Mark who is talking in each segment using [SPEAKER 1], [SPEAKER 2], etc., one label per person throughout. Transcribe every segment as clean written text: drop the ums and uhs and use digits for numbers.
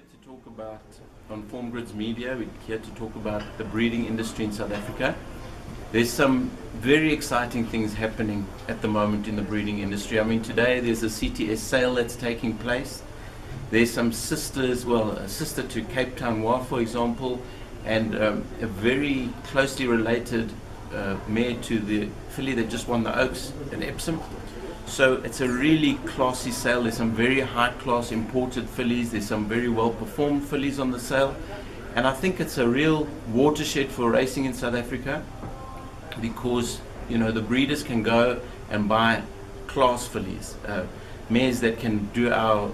[SPEAKER 1] to talk about, on Form Grids Media, we're here to talk about the breeding industry in South Africa. There's some very exciting things happening at the moment in the breeding industry. I mean, today there's a CTS sale that's taking place. There's some sisters, well, a sister to Cape Town Wa, for example, and a very closely related mare to the filly that just won the Oaks at Epsom. So it's a really classy sale. There's some very high class imported fillies. There's some very well performed fillies on the sale. And I think it's a real watershed for racing in South Africa because, you know, the breeders can go and buy class fillies, mares that can do our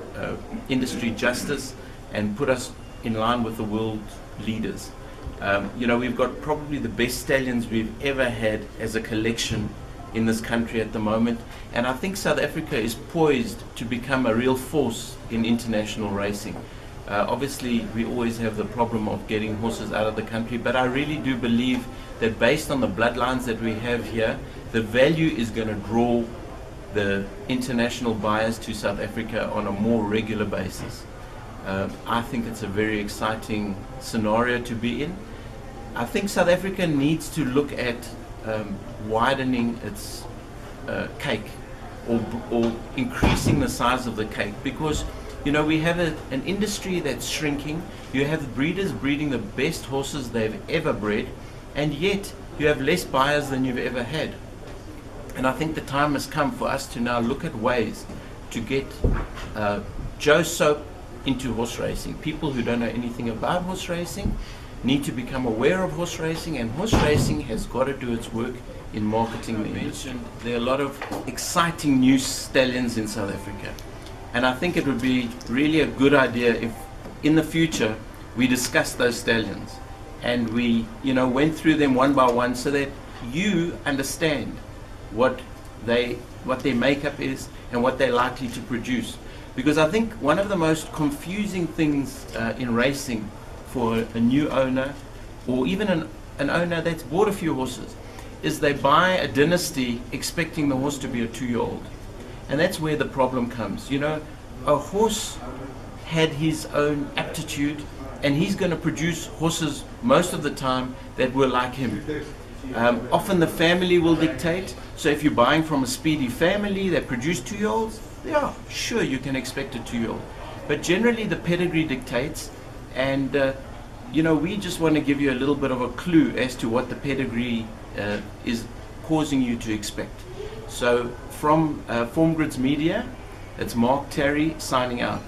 [SPEAKER 1] industry justice and put us in line with the world leaders. You know, we've got probably the best stallions we've ever had as a collection in this country at the moment, and I think South Africa is poised to become a real force in international racing. Obviously we always have the problem of getting horses out of the country, but I really do believe that based on the bloodlines that we have here, the value is going to draw the international buyers to South Africa on a more regular basis. I think it's a very exciting scenario to be in. I think South Africa needs to look at widening its cake or increasing the size of the cake, because, you know, we have an industry that's shrinking. You have breeders breeding the best horses they've ever bred, and yet you have less buyers than you've ever had. And I think the time has come for us to now look at ways to get Joe Soap into horse racing. People who don't know anything about horse racing need to become aware of horse racing, and horse racing has got to do its work in marketing the industry. There are a lot of exciting new stallions in South Africa, and I think it would be really a good idea if in the future we discuss those stallions and we, you know, went through them one by one so that you understand what their makeup is and what they're likely to produce. Because I think one of the most confusing things in racing for a new owner, or even an owner that's bought a few horses, is they buy a dynasty expecting the horse to be a 2-year-old. And that's where the problem comes. You know, a horse had his own aptitude, and he's going to produce horses most of the time that were like him. Often the family will dictate. So if you're buying from a speedy family that produce 2-year-olds, yeah, sure, you can expect a 2-year-old. But generally the pedigree dictates, and you know, we just want to give you a little bit of a clue as to what the pedigree is causing you to expect. So from Form Grids Media, it's Mark Tarry signing out.